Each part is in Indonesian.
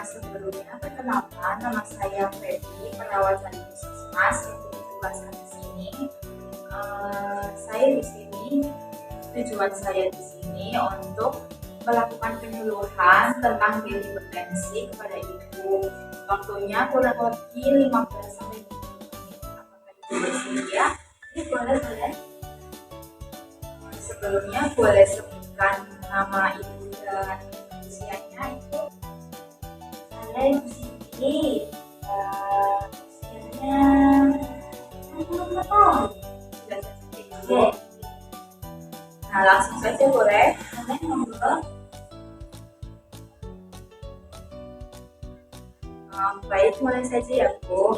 sebelumnya perkenalkan, nama saya Feby, perawat dari Puskesmas yang ditugaskan di sini. Saya di sini, tujuan saya di sini untuk melakukan penyuluhan tentang hipertensi kepada ibu. Waktunya kurang lebih 15 sampai 20 menit. Apakah ibu bersedia? Ini boleh. Sebelumnya boleh sebutkan nama ibu dan usianya itu. Saya Ibu Siti, usianya 65 tahun. Sudah cantik ibu. Nah, langsung saja boleh. Monggo. Baik, mulai saja ya Bu.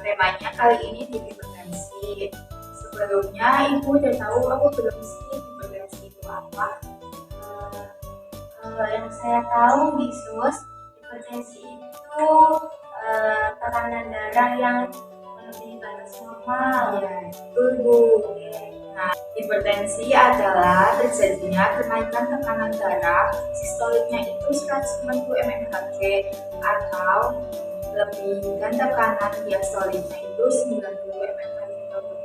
Temanya kali ini hipertensi. Sebelumnya Ibu udah tahu apa belum sih hipertensi itu apa? Kalau yang saya tahu, Bisus, hipertensi itu tekanan darah yang melebihi batas normal. Ya, betul Bu. Nah, hipertensi adalah terjadinya kenaikan tekanan darah sistoliknya itu 190 mmHg atau lebih, dan tekanan diastoliknya itu 90 mmHg lebih.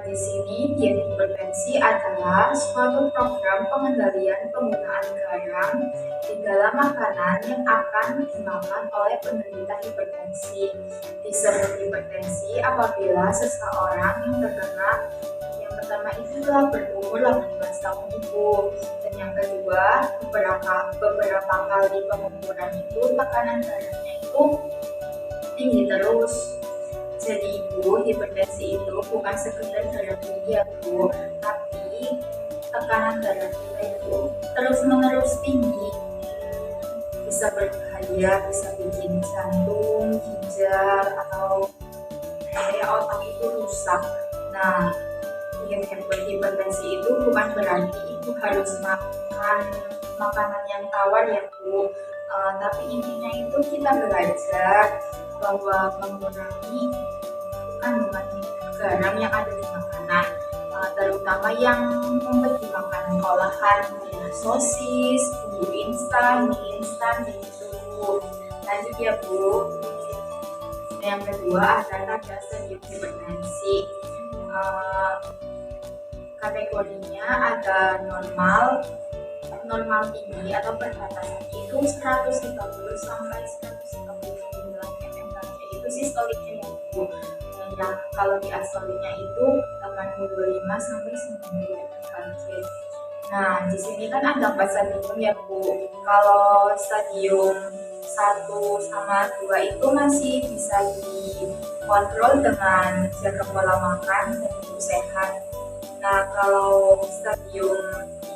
Di sini diet hipertensi adalah suatu program pengendalian penggunaan garam di dalam makanan yang akan dimakan oleh penderita hipertensi. Disebut hipertensi apabila seseorang yang terkena, yang pertama itu telah berumur 18 tahun ibu, dan yang kedua beberapa kali pengukuran itu tekanan darahnya itu tinggi terus. Jadi ibu, hipertensi itu bukan sekedar darah tinggi ya Bu, tapi tekanan darah kita itu terus-menerus tinggi. Bisa berbahaya, bisa bikin jantung, ginjal, atau otak itu rusak. Nah, hipertensi itu bukan berarti ibu harus makan makanan yang tawar ya Bu, tapi intinya itu kita belajar bahwa mengurangi kandungan garam yang ada di makanan, terutama yang memberi makanan olahan kayak sosis, bumbu instan, mie instan, gitu. Lanjut ya Bu. Yang kedua adalah stadium hipertensi. Kategorinya ada normal tinggi atau perbatasan itu 130 sampai 139 mmHg itu sistoliknya ya Bu. Yang kalau diastoliknya itu 85 sampai 90 mmHg. Nah, di sini kan ada 4 stadium ya Bu. Kalau stadium 1 sama 2 itu masih bisa dikontrol dengan jaga pola makan dan hidup sehat. Nah, kalau stadium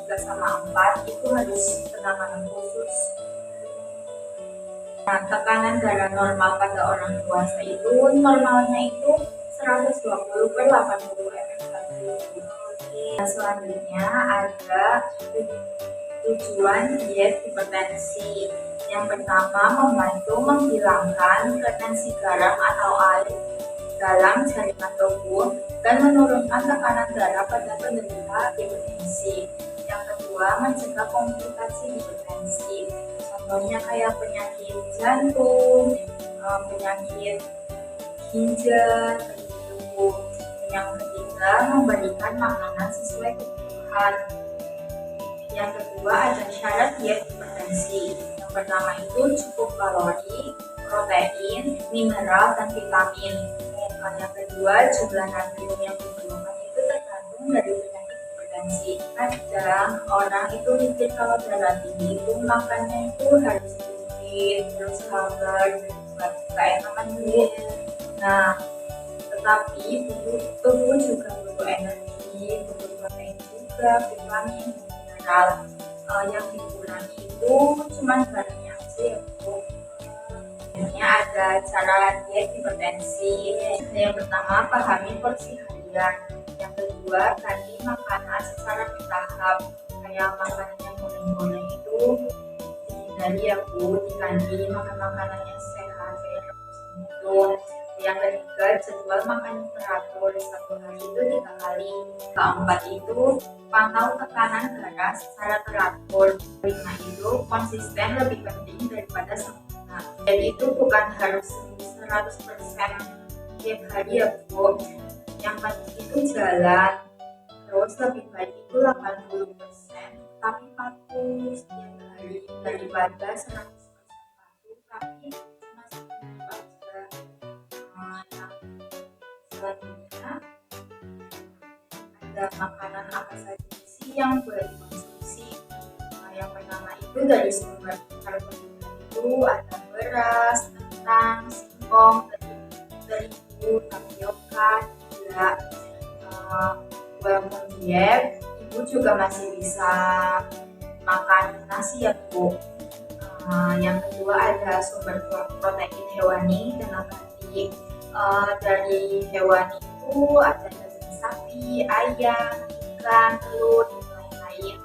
3 sama 4 itu harus penanganan khusus. Nah, tekanan darah normal pada orang dewasa itu normalnya itu 120/80 mmHg. Nah, selanjutnya ada tujuan diet hipertensi. Yang pertama, membantu menghilangkan retensi garam atau air dalam jaringan tubuh dan menurunkan tekanan darah pada penderita hipertensi. Yang kedua, mencegah komplikasi hipertensi. Contohnya kayak penyakit jantung, penyakit ginjal, begitu. Yang ketiga, memberikan makanan sesuai kebutuhan. Yang kedua, ada syarat diet hipertensi. Yang pertama itu cukup kalori, protein, mineral, dan vitamin. Yang kedua, jumlah natrium yang diperlukan itu tergantung dari penyakit hipertensi. Kadang orang itu mikir kalau darah tinggi itu makannya itu harus sedikit, terus hambar, gak enakan dulu. Nah, tetapi tubuh juga butuh energi, butuh protein juga, vitamin, mineral. Yang dikurangi itu cuma garamnya aja ya Bu. Ini ada cara diet hipertensi. Yang pertama, pahami porsi harian. Yang kedua, ganti makanan secara bertahap. Kayak makanan yang goreng-goreng itu dihindari ya Bu, diganti makan makanan yang sehat kayak rebus gitu. Yang ketiga, jadwal makan teratur, satu hari itu 3 kali. Keempat itu, pantau tekanan darah secara teratur. Kelima itu, konsisten lebih penting daripada sempurna. Jadi itu bukan harus 100% tiap hari ya Bu. Yang penting itu jalan. Terus lebih baik itu 80% tapi patuh setiap hari daripada 100% patuh tapi cuma seminggu aja. Yang selanjutnya, ada makanan apa saja sih yang boleh dikonsumsi. Yang pertama itu dari sumber karbohidrat itu ada beras, kentang, singkong, terigu, tapioka, gula. Walaupun diet, ibu juga masih bisa makan nasi ya Bu. Yang kedua ada sumber protein hewani dan nabati. Dari hewani itu ada daging sapi, ayam, ikan, telur, dan lain-lain.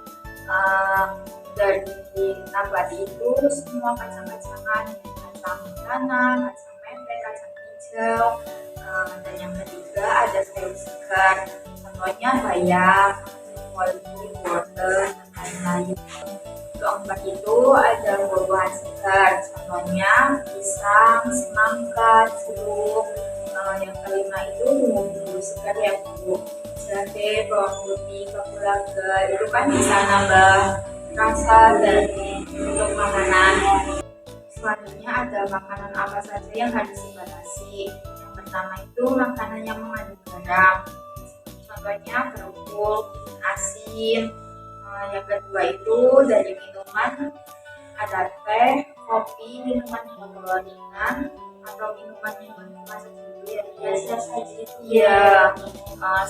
Dari nabati itu semua kacang-kacangan, kacang tanah, kacang merah, kacang hijau. Dan yang ketiga ada sayur segar, contohnya bayam, brokoli, wortel, dan lain-lain. Keempat itu ada buah-buahan segar, contohnya pisang, semangka, jeruk. Yang kelima itu bumbu segar ya Bu, jahe, bawang putih, kapulaga, itu kan bisa nambah rasa dari untuk makanan. Selanjutnya ada makanan apa saja yang harus dibatasi. Yang pertama itu makanan yang mengandung garam, contohnya kerupuk, asin. Yang kedua itu dari minuman ada teh, kopi, minuman ringan atau minuman yang mengandung biasa saja itu ya.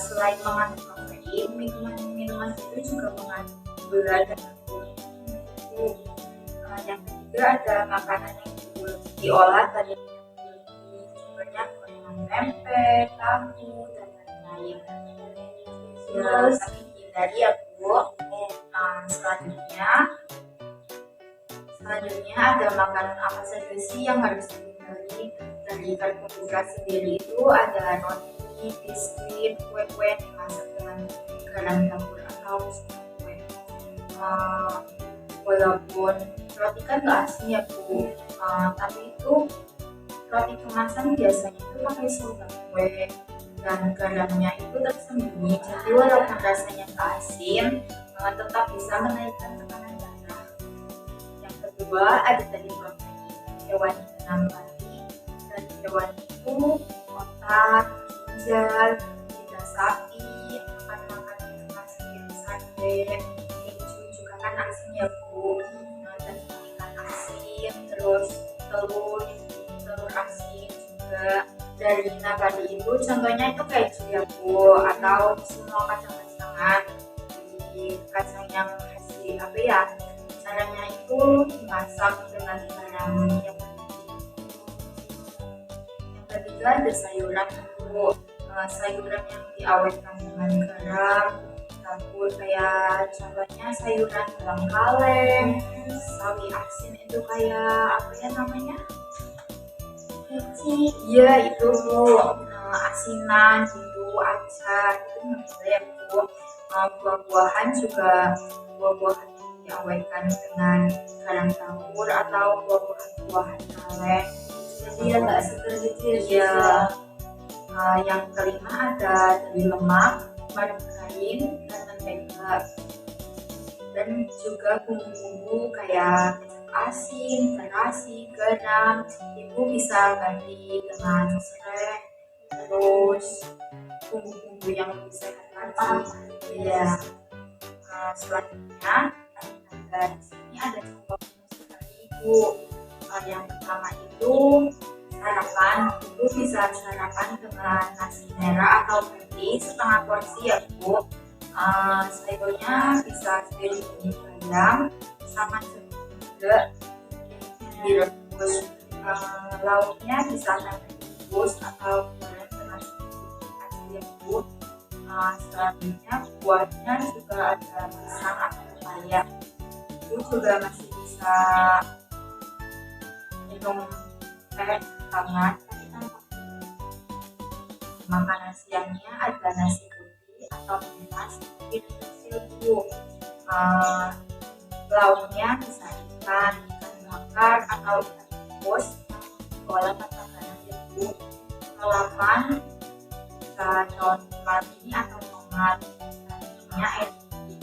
Selain mengandung kafein, minuman itu juga mengandung gula dan alkohol. Yang ketiga ada makanan yang diolah dari contohnya gorengan tempe, tahu, dan lain-lain. Terus hindari ya Bu. Selanjutnya ada makanan apa saja sih yang harus dihindari. Dari karbohidrat sendiri itu ada roti, biskuit, kue-kue yang dimasak dengan garam dapur atau kue. Walaupun roti kan nggak asin ya Bu, tapi itu roti kemasan biasanya itu pakai soda kue dan garamnya itu tersembunyi, jadi walaupun rasanya nggak asin, tetap bisa menaikkan tekanan darah. Yang kedua ada dari protein hewani dan nabati. Dari hewani itu otak, ginjal, lidah sapi, akan makanan kemas seperti sate, keju juga kan asin ya Bu, dan ikan asin, terus telur asin juga. Dari nabati itu contohnya itu keju ya Bu, atau semua kacang-kacangan. Di kacang yang hasil apa ya, caranya itu dimasak dengan garam yang ketiga ada sayuran Bu. Sayuran yang diawetkan dengan garam dapur kayak contohnya sayuran bawang kaleng, sawi asin itu kayak apa ya namanya, iya itu Bu, asinan gitu, acar itu namanya ya Bu. Buah-buahan juga buah-buahan yang diawetkan dengan garam dapur atau buah-buahan kaleng, jadi ya nggak seger gitu ya. Yang kelima ada dari lemak, margarin, dan mentega, dan juga bumbu-bumbu kayak asin, terasi, garam. Ibu bisa ganti dengan serai, terus bumbu-bumbu yang lebih sehat lagi. Ya. Selanjutnya ada di sini ada contoh sekali Ibu. Yang pertama itu sarapan, Ibu bisa sarapan dengan nasi merah atau putih setengah porsi ya Bu. Sayurnya bisa sayur bening bayam sama juga direbus. Lauknya bisa rebus atau goreng dengan sedikit aja Bu. Selanjutnya buahnya juga ada pisang atau pepaya. Ibu juga masih bisa minum teh hangat tapi tanpa Makanan siangnya ada nasi putih atau beras kecil Bu. Eh, Lauknya bisa ikan bakar atau ikan rebus diolah tanpa garam ya Bu. Lalapan bisa daun kemangi atau tomat. Nantinya air putih.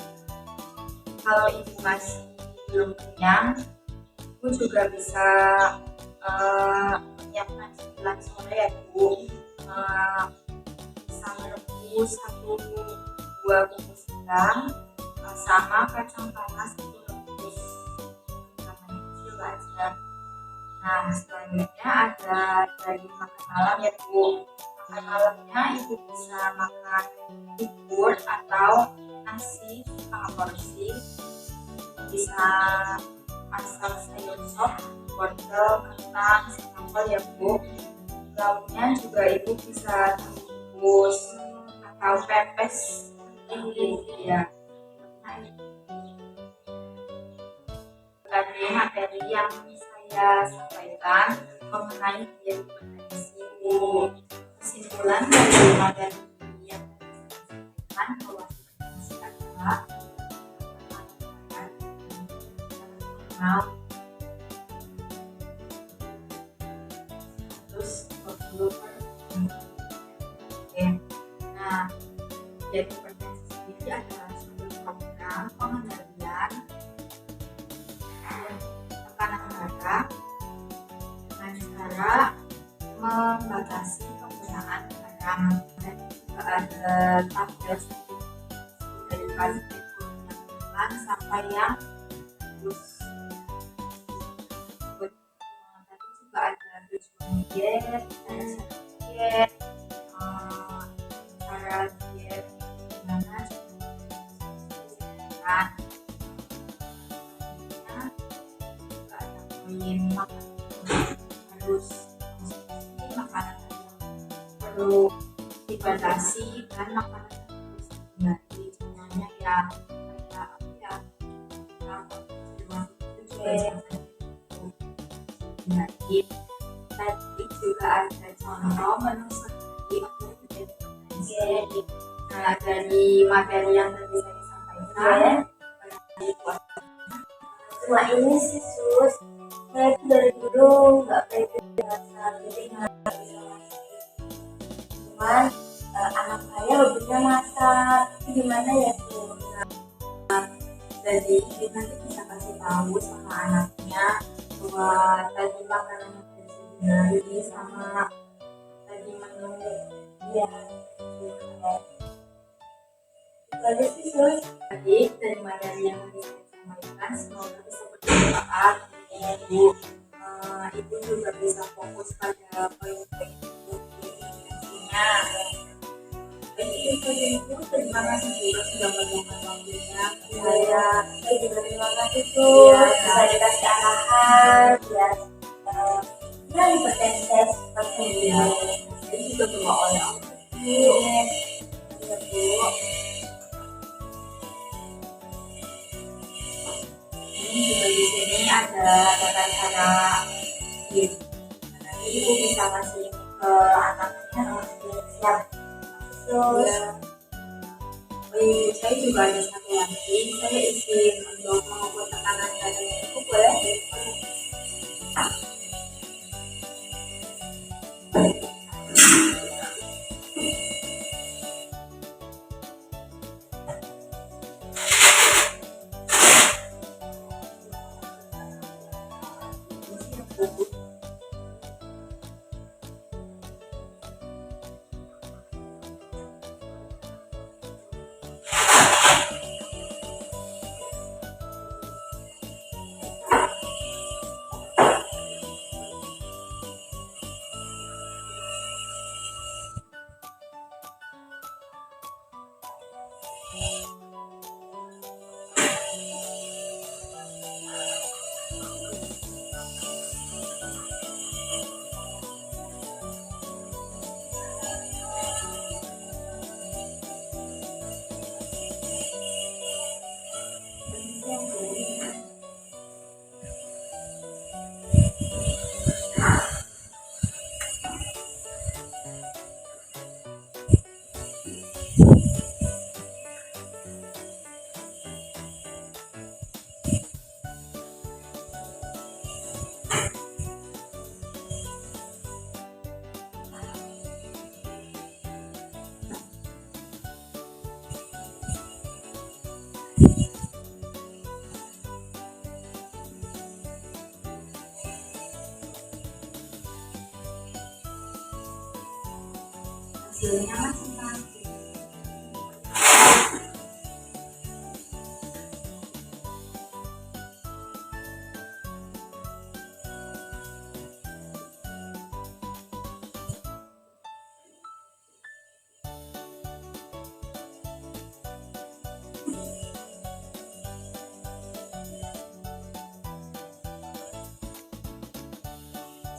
Kalau ibu masih belum kenyang, ibu juga bisa menyiapkan cemilan sore ya Bu. Eh, Bisa merebus 1-2 bungkus udang sama kacang panas itu rebus jangan kecil aja. Nah selanjutnya ada dari makan malam ya Bu. Makan malamnya ibu bisa makan bubur atau nasi setengah porsi, bisa masak sayur sop, wortel, kentang, sambal ya Bu. Lauknya juga ibu bisa rebus atau pepes ya. Nah, tadi materi yang saya sampaikan mengenai diet hipertensi. Kesimpulan dari materi yang saya sampaikan bahwa hipertensi adalah normal 120/100. Nah, diet hipertensi sendiri adalah suatu program pengendalian tekanan darah dengan cara membatasi penggunaan garam, dan juga ada tabel dari fase yang sampai yang terus. Tadi juga ada tujuan diet, cara diet, cara diet gimana kan juga ada poin makan harus konsumsi makanan perlu dibatasi dan makanan harus dihindari. Contohnya ya kayak apa ya, hindari. Tadi juga ada contoh menu sehari untuk hipertensi. Nah dari materi yang tadi saya sampaikan, Cuma ini sih sus, saya itu dari dulu nggak pede rasa jadi nggak bisa masak. Cuman anak saya hobinya masak, itu gimana ya sus? jadi ibu nanti bisa kasih tahu sama anaknya bahwa tadi makanan yang ini sama tadi menu Ya, itu aja sih sus. tadi dari materi yang tadi saya sampaikan semoga bisa bermanfaat ya Bu. Ibu juga bisa fokus pada poin-poin intinya. Baik, itu Ibu, terima kasih juga sudah meluangkan waktunya. Saya juga terima kasih sus, bisa dikasih arahan biar ya hipertensi saya seperti ini. Saya juga doa oleh Allah. Iya, Bu. Ini juga di sini ada tata cara diet. Nanti ibu bisa kasih ke anaknya. Siap. Terus Saya juga ada satu lagi. Saya izin untuk mengukur tekanan darahnya ibu boleh? waktunya masing-masing.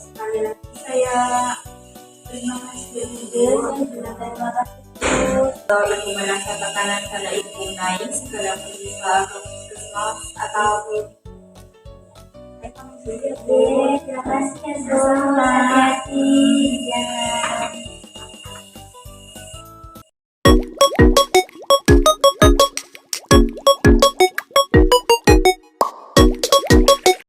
Sekali lagi saya terima kasih Ibu, saya juga terima kasih Sus. Kalau ibu merasa tekanan pada ibu naik, segera pergi ke puskesmas atau Terima kasih ya Sus, hati-hati di jalan.